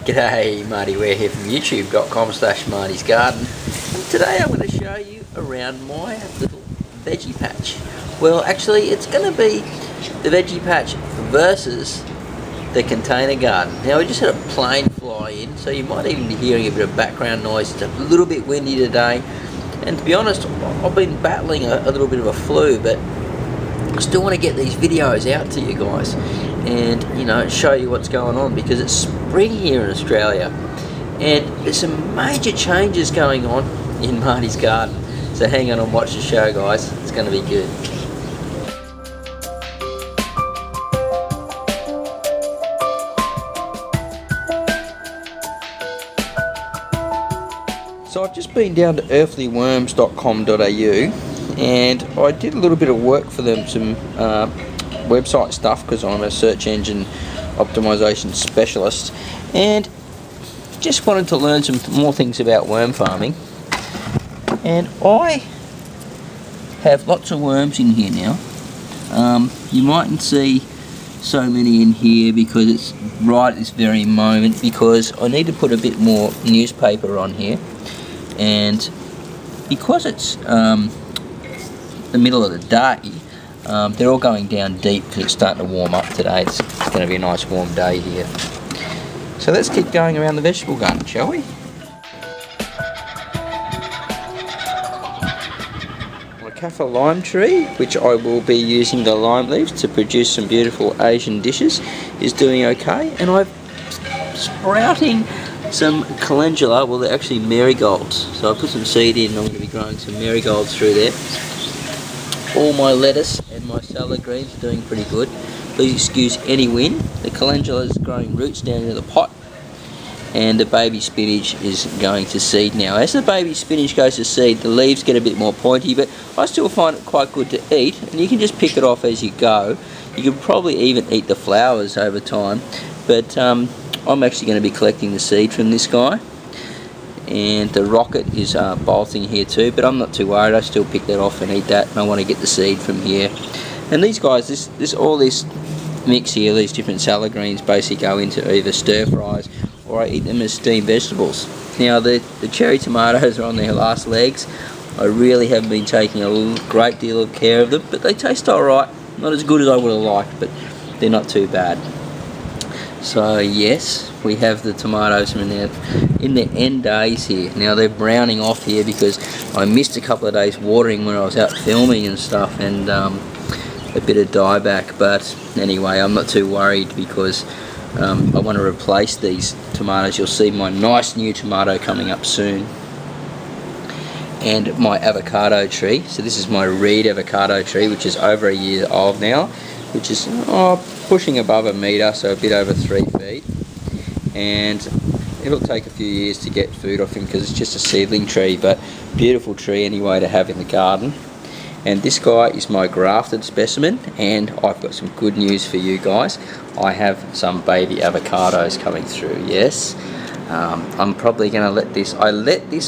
G'day, Marty Ware here from youtube.com/Marty's Garden. And today I'm going to show you around my little veggie patch. Well, actually it's going to be the veggie patch versus the container garden. Now we just had a plane fly in, so you might even be hearing a bit of background noise. It's a little bit windy today, and to be honest, I've been battling a little bit of a flu, but I still want to get these videos out to you guys and, you know, show you what's going on, because it's spring here in Australia and there's some major changes going on in Marty's garden. So hang on and watch the show, guys. It's going to be good. So I've just been down to earthlyworms.com.au and I did a little bit of work for them, some website stuff, because I'm a search engine optimization specialist, and just wanted to learn some more things about worm farming. And I have lots of worms in here now. You mightn't see so many in here because it's right at this very moment, because I need to put a bit more newspaper on here, and because it's the middle of the day, they're all going down deep because it's starting to warm up today. It's going to be a nice warm day here. So let's keep going around the vegetable garden, shall we? My kaffir lime tree, which I will be using the lime leaves to produce some beautiful Asian dishes, is doing okay. And I'm sprouting some calendula. Well, they're actually marigolds. So I put some seed in and I'm going to be growing some marigolds through there. All my lettuce and my salad greens are doing pretty good. Please excuse any wind. The calendula is growing roots down into the pot, and the baby spinach is going to seed now. As the baby spinach goes to seed, the leaves get a bit more pointy, but I still find it quite good to eat, and you can just pick it off as you go. You can probably even eat the flowers over time, but I'm actually going to be collecting the seed from this guy. And the rocket is bolting here too, but I'm not too worried. I still pick that off and eat that, and I want to get the seed from here. And these guys, all this mix here, these different salad greens basically go into either stir fries or I eat them as steamed vegetables. Now the cherry tomatoes are on their last legs. I really haven't been taking a great deal of care of them, but they taste alright. Not as good as I would have liked, but they're not too bad. So yes, we have the tomatoes in their end days here. Now they're browning off here because I missed a couple of days watering when I was out filming and stuff, and a bit of dieback. But anyway, I'm not too worried because I want to replace these tomatoes. You'll see my nice new tomato coming up soon. And my avocado tree. So this is my reed avocado tree, which is over a year old now, which is pushing above a metre, so a bit over 3 feet. And it'll take a few years to get food off him because it's just a seedling tree, but beautiful tree anyway to have in the garden. And this guy is my grafted specimen, and I've got some good news for you guys. I have some baby avocados coming through, yes. I'm probably going to let this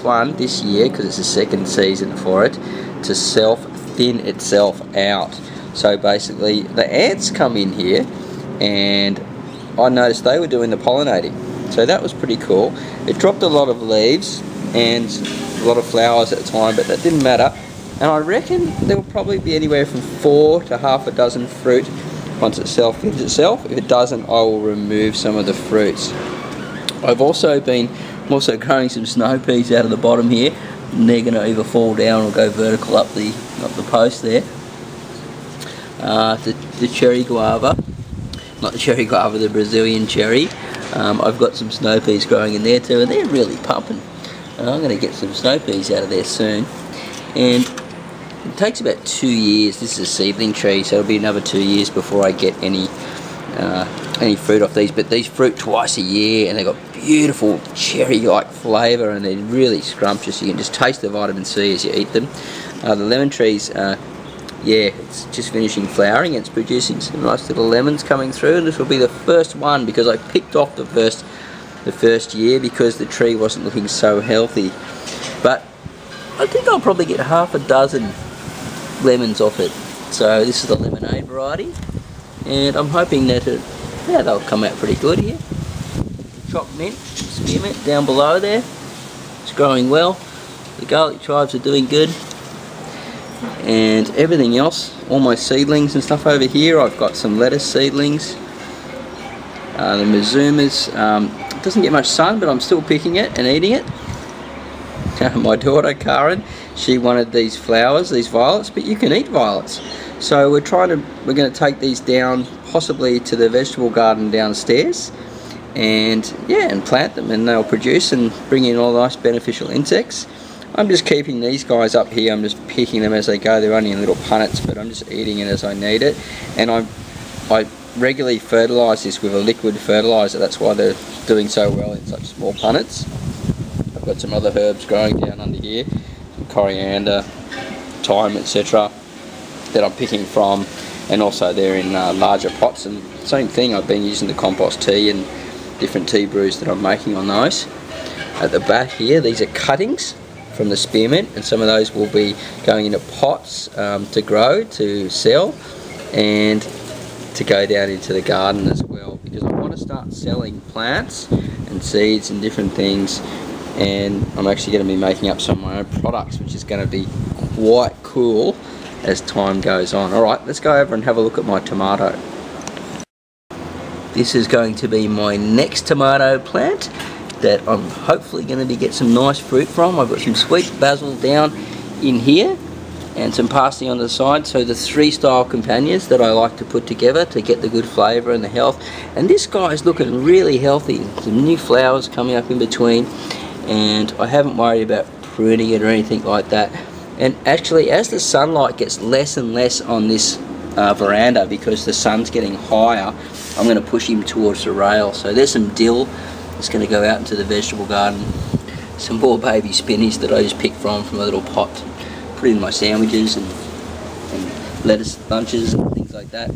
one this year, because it's the second season for it, to self-thin itself out. So basically the ants come in here, and I noticed they were doing the pollinating. So that was pretty cool. It dropped a lot of leaves and a lot of flowers at the time, but that didn't matter. And I reckon there will probably be anywhere from 4 to half a dozen fruit once it self-thins itself. If it doesn't, I will remove some of the fruits. I'm also growing some snow peas out of the bottom here, and they're going to either fall down or go vertical up the post there. The cherry guava, not the cherry guava, the Brazilian cherry. I've got some snow peas growing in there too, and they're really pumping. And I'm going to get some snow peas out of there soon. And it takes about 2 years. This is a seedling tree, so it'll be another 2 years before I get any fruit off these. But these fruit twice a year, and they've got beautiful cherry-like flavour, and they're really scrumptious. You can just taste the vitamin C as you eat them. The lemon trees, yeah, it's just finishing flowering. It's producing some nice little lemons coming through, and this will be the first one, because I picked off the first year because the tree wasn't looking so healthy. But I think I'll probably get half a dozen lemons off it. So this is the lemonade variety, and I'm hoping that they'll come out pretty good here. chopped mint, spearmint down below there. It's growing well. The garlic chives are doing good. And everything else, all my seedlings and stuff over here, I've got some lettuce seedlings. The Mizumas, it doesn't get much sun, but I'm still picking it and eating it. My daughter Karen, she wanted these flowers, these violets, but you can eat violets. So we're going to take these down, possibly to the vegetable garden downstairs, and yeah, and plant them, and they'll produce and bring in all nice beneficial insects. I'm just keeping these guys up here. I'm just picking them as they go. They're only in little punnets, but I'm just eating it as I need it. And I regularly fertilise this with a liquid fertiliser. That's why they're doing so well in such small punnets. I've got some other herbs growing down under here, some coriander, thyme, etc. that I'm picking from, and also they're in larger pots. And same thing, I've been using the compost tea and different tea brews that I'm making on those. At the back here, these are cuttings from the spearmint, and some of those will be going into pots to grow, to sell, and to go down into the garden as well, because I want to start selling plants and seeds and different things, and I'm actually going to be making up some of my own products, which is going to be quite cool as time goes on. Alright, let's go over and have a look at my tomato. This is going to be my next tomato plant that I'm hopefully going to get some nice fruit from. I've got some sweet basil down in here and some parsley on the side, so the 3 style companions that I like to put together to get the good flavour and the health. And this guy is looking really healthy, some new flowers coming up in between, and I haven't worried about pruning it or anything like that. And actually, as the sunlight gets less and less on this veranda, because the sun's getting higher, I'm going to push him towards the rail. So there's some dill that's going to go out into the vegetable garden. Some more baby spinach that I just picked from a little pot. Put it in my sandwiches and lettuce bunches and things like that.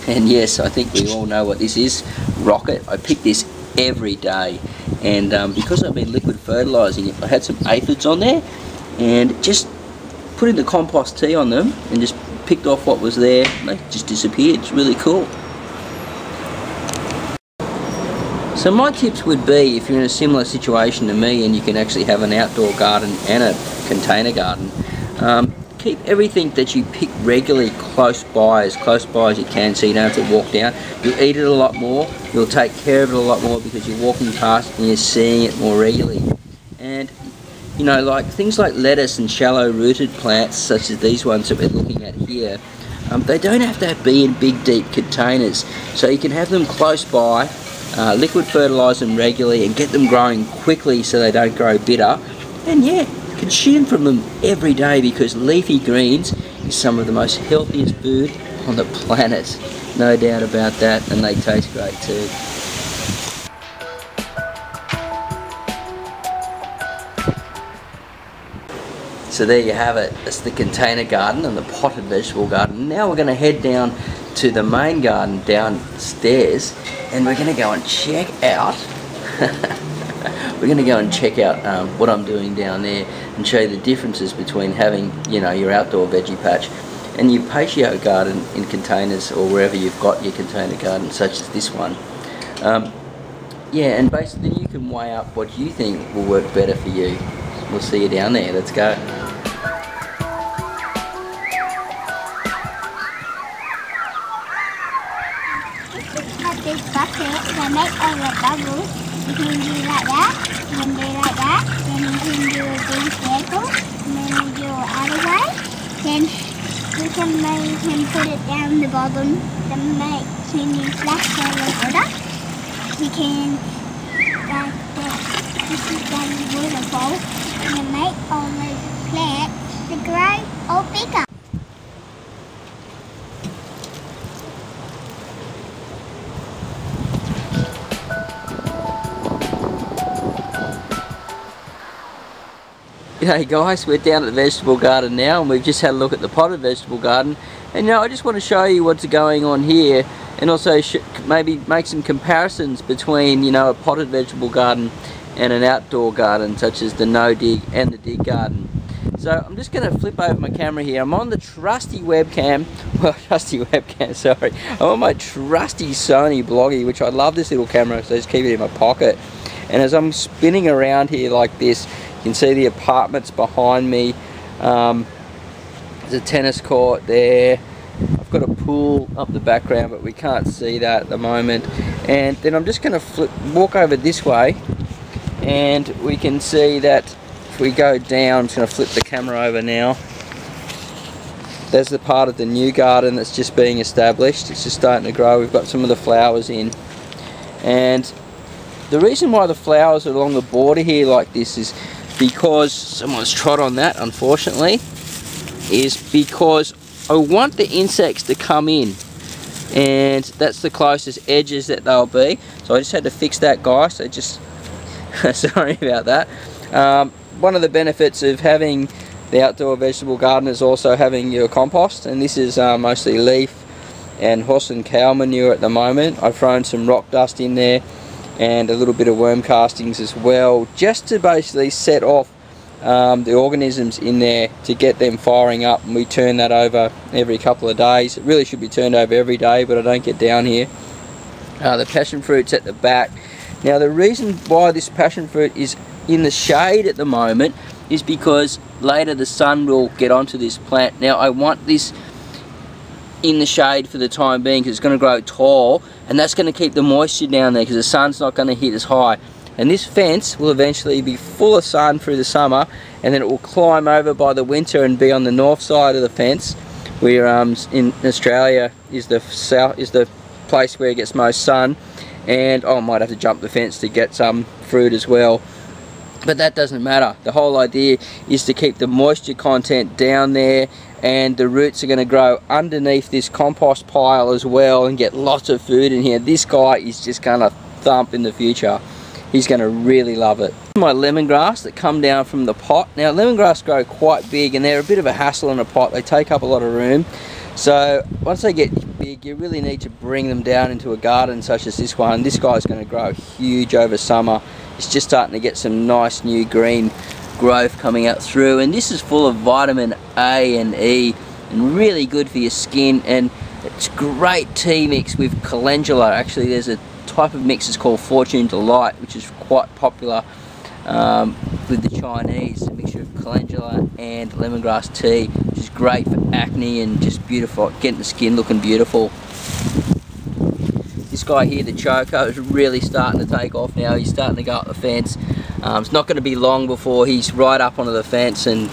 And yes, I think we all know what this is. Rocket. I pick this every day, and because I've been liquid fertilising it, I had some aphids on there, and just put in the compost tea on them and just picked off what was there. They just disappeared. It's really cool. So my tips would be, if you're in a similar situation to me and you can actually have an outdoor garden and a container garden, keep everything that you pick regularly close by as you can, so you don't have to walk down. You'll eat it a lot more, you'll take care of it a lot more because you're walking past and you're seeing it more regularly. And you know, like things like lettuce and shallow rooted plants such as these ones that we're looking at here, they don't have to be in big deep containers, so you can have them close by. Liquid fertilise them regularly and get them growing quickly so they don't grow bitter, and yeah, consume from them every day, because leafy greens is some of the most healthiest food on the planet, no doubt about that, and they taste great too. So there you have it. It's the container garden and the potted vegetable garden. Now we're going to head down to the main garden downstairs, and we're going to go and check out what I'm doing down there, and show you the differences between having, you know, your outdoor veggie patch and your patio garden in containers, or wherever you've got your container garden such as this one. Yeah, and basically you can weigh up what you think will work better for you. We'll see you down there. Let's go. This bucket to make all the bubbles. You can do like that, you can do like that, then you can do a big circle, and then you do it out of way. Then you can put it down the bottom to make when you flash all the water. You can, like this is the waterfall, and make all the plants to grow or bigger. G'day guys, we're down at the vegetable garden now, and we've just had a look at the potted vegetable garden, and you know, I just want to show you what's going on here, and also maybe make some comparisons between, you know, a potted vegetable garden and an outdoor garden such as the no dig and the dig garden. So I'm just going to flip over my camera here. I'm on the trusty webcam, well, trusty webcam, sorry. I'm on my trusty Sony Bloggy, which I love this little camera, so I just keep it in my pocket. And as I'm spinning around here like this, you can see the apartments behind me. There's a tennis court there. I've got a pool up the background, but we can't see that at the moment. And then I'm just going to walk over this way, and we can see that if we go down, I'm just going to flip the camera over now. There's the part of the new garden that's just being established. It's just starting to grow. We've got some of the flowers in. And the reason why the flowers are along the border here like this is because someone's trod on that, unfortunately, is because I want the insects to come in, and that's the closest edges that they'll be. So I just had to fix that, guy, so just sorry about that. One of the benefits of having the outdoor vegetable garden is also having your compost, and this is mostly leaf and horse and cow manure at the moment. I've thrown some rock dust in there and a little bit of worm castings as well, just to basically set off the organisms in there to get them firing up, and we turn that over every couple of days. It really should be turned over every day, but I don't get down here. The passion fruit's at the back. Now the reason why this passion fruit is in the shade at the moment is because later the sun will get onto this plant. Now I want this in the shade for the time being because it's going to grow tall, and that's going to keep the moisture down there because the sun's not going to hit as high. And this fence will eventually be full of sun through the summer, and then it will climb over by the winter and be on the north side of the fence, where in Australia is the place where it gets most sun. And I might have to jump the fence to get some fruit as well, but that doesn't matter. The whole idea is to keep the moisture content down there, and the roots are going to grow underneath this compost pile as well and get lots of food in here. This guy is just going to thump in the future. He's going to really love it. My lemongrass that come down from the pot. Now lemongrass grow quite big, and they're a bit of a hassle in a pot. They take up a lot of room. So once they get big, you really need to bring them down into a garden such as this one. This guy's going to grow huge over summer. It's just starting to get some nice new green growth coming out through, and this is full of vitamin A and E and really good for your skin, and it's great tea mix with calendula. Actually, there's a type of mix that's called Fortune Delight, which is quite popular with the Chinese, a mixture of calendula and lemongrass tea, which is great for acne and just beautiful, getting the skin looking beautiful. This guy here, the choco, is really starting to take off now. He's starting to go up the fence. It's not going to be long before he's right up onto the fence, and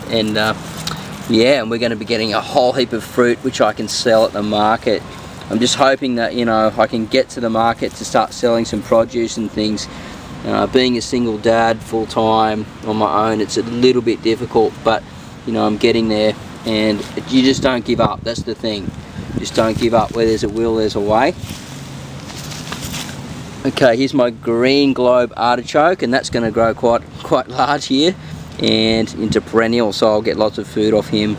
yeah, and we're going to be getting a whole heap of fruit which I can sell at the market. I'm just hoping that, you know, I can get to the market to start selling some produce and things. Being a single dad full-time on my own, it's a little bit difficult, but you know, I'm getting there, and you just don't give up. That's the thing. Just don't give up. Where there's a will, there's a way. Okay, here's my green globe artichoke, and that's going to grow quite large here and into perennial, so I'll get lots of food off him.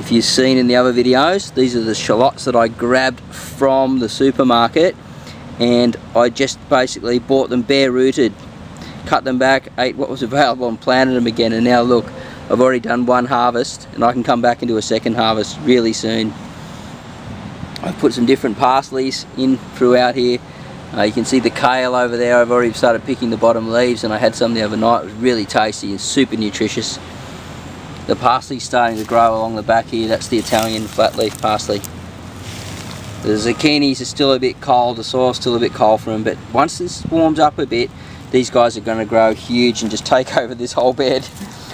If you've seen in the other videos, these are the shallots that I grabbed from the supermarket, and I just basically bought them bare rooted, cut them back, ate what was available and planted them again, and now look, I've already done one harvest and I can come back and do a second harvest really soon. I've put some different parsleys in throughout here. You can see the kale over there. I've already started picking the bottom leaves, and I had some the other night. It was really tasty and super nutritious. The parsley's starting to grow along the back here. That's the Italian flatleaf parsley. The zucchinis are still a bit cold. The soil's still a bit cold for them, but once this warms up a bit, these guys are going to grow huge and just take over this whole bed.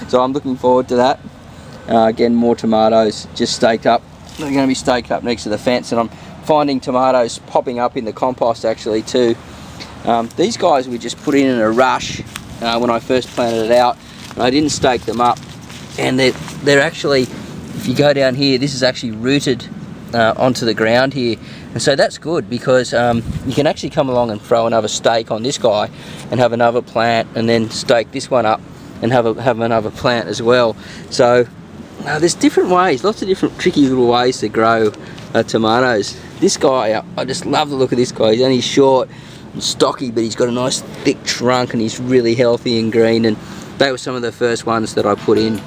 So I'm looking forward to that. Again, more tomatoes just staked up. They're going to be staked up next to the fence, and I'm finding tomatoes popping up in the compost actually too. These guys we just put in a rush when I first planted it out, and I didn't stake them up, and they're actually, if you go down here, this is actually rooted onto the ground here, and so that's good because you can actually come along and throw another stake on this guy and have another plant, and then stake this one up and have another plant as well. So there's different ways, lots of different tricky little ways to grow tomatoes. This guy, I just love the look of this guy. He's only short and stocky, but he's got a nice thick trunk, and he's really healthy and green, and they were some of the first ones that I put in.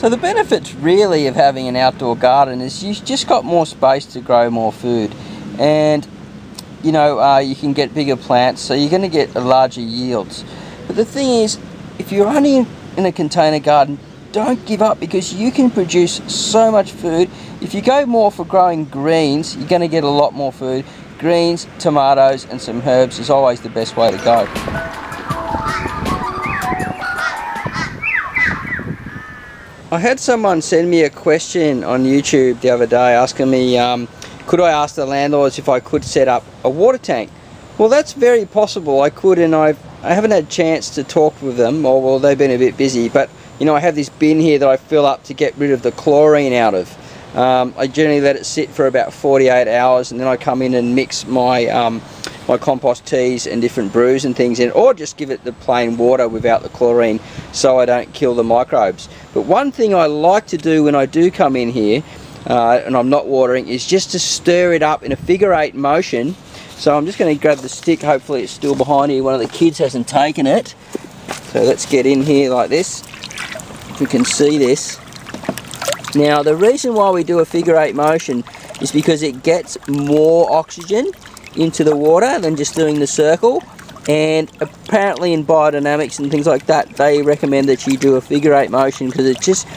So the benefits really of having an outdoor garden is you've just got more space to grow more food, and you know, you can get bigger plants, so you're going to get larger yields. But the thing is, if you're only in a container garden, don't give up, because you can produce so much food. If you go more for growing greens, you're going to get a lot more food. Greens, tomatoes and some herbs is always the best way to go. I had someone send me a question on YouTube the other day asking me, could I ask the landlords if I could set up a water tank? Well, that's very possible. I could, and I haven't had a chance to talk with them, or well, they've been a bit busy, but you know, I have this bin here that I fill up to get rid of the chlorine out of. I generally let it sit for about 48 hours, and then I come in and mix my my compost teas and different brews and things in, or just give it the plain water without the chlorine, so I don't kill the microbes. But one thing I like to do when I do come in here, and I'm not watering, is just to stir it up in a figure-8 motion. So I'm just going to grab the stick, hopefully it's still behind here, one of the kids hasn't taken it. So let's get in here like this, if we can see this. Now the reason why we do a figure-8 motion is because it gets more oxygen into the water than just doing the circle, and apparently in biodynamics and things like that, they recommend that you do a figure-8 motion because it just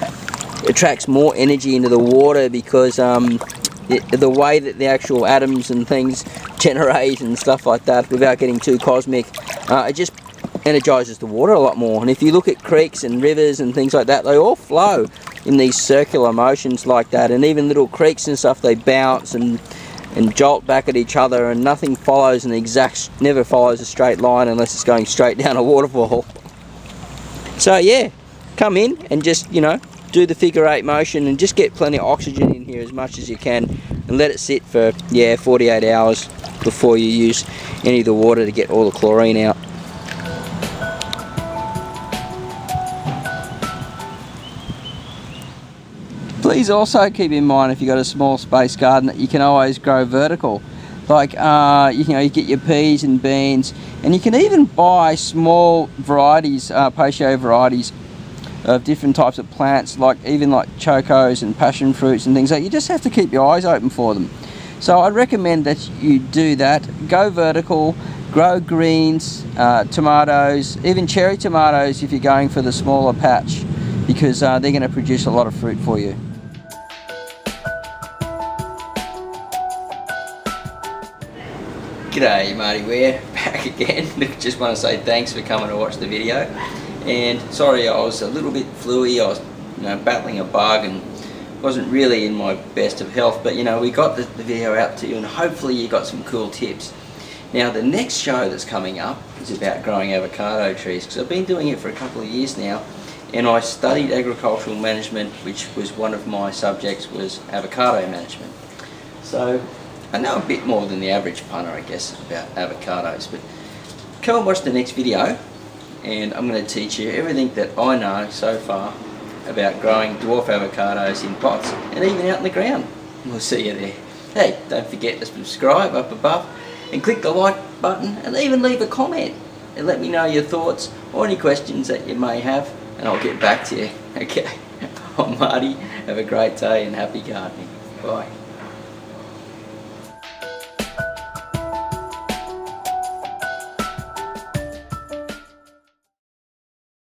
attracts more energy into the water, because the way that the actual atoms and things generate and stuff like that, without getting too cosmic, it just energizes the water a lot more. And if you look at creeks and rivers and things like that, they all flow in these circular motions like that, and even little creeks and stuff, they bounce and jolt back at each other, and nothing follows an exact, never follows a straight line unless it's going straight down a waterfall. So yeah, come in and just, you know, do the figure-8 motion and just get plenty of oxygen in here as much as you can, and let it sit for 48 hours before you use any of the water to get all the chlorine out. Please also keep in mind, if you've got a small space garden, that you can always grow vertical. Like, you get your peas and beans, and you can even buy small varieties, patio varieties of different types of plants, like even like chocos and passion fruits and things like that. You just have to keep your eyes open for them. So I'd recommend that you do that. Go vertical, grow greens, tomatoes, even cherry tomatoes if you're going for the smaller patch, because they're going to produce a lot of fruit for you. G'day, Marty Ware, back again. Just want to say thanks for coming to watch the video. And sorry, I was a little bit fluey. I was, battling a bug and wasn't really in my best of health. But we got the video out to you, and hopefully you got some cool tips. Now the next show that's coming up is about growing avocado trees, because I've been doing it for a couple of years now, and I studied agricultural management, which was one of my subjects, was avocado management. So I know a bit more than the average punter, I guess, about avocados. But come and watch the next video, and I'm going to teach you everything that I know so far about growing dwarf avocados in pots and even out in the ground. We'll see you there. Hey, don't forget to subscribe up above and click the like button, and even leave a comment and let me know your thoughts or any questions that you may have, and I'll get back to you. Okay, I'm Marty. Have a great day and happy gardening. Bye.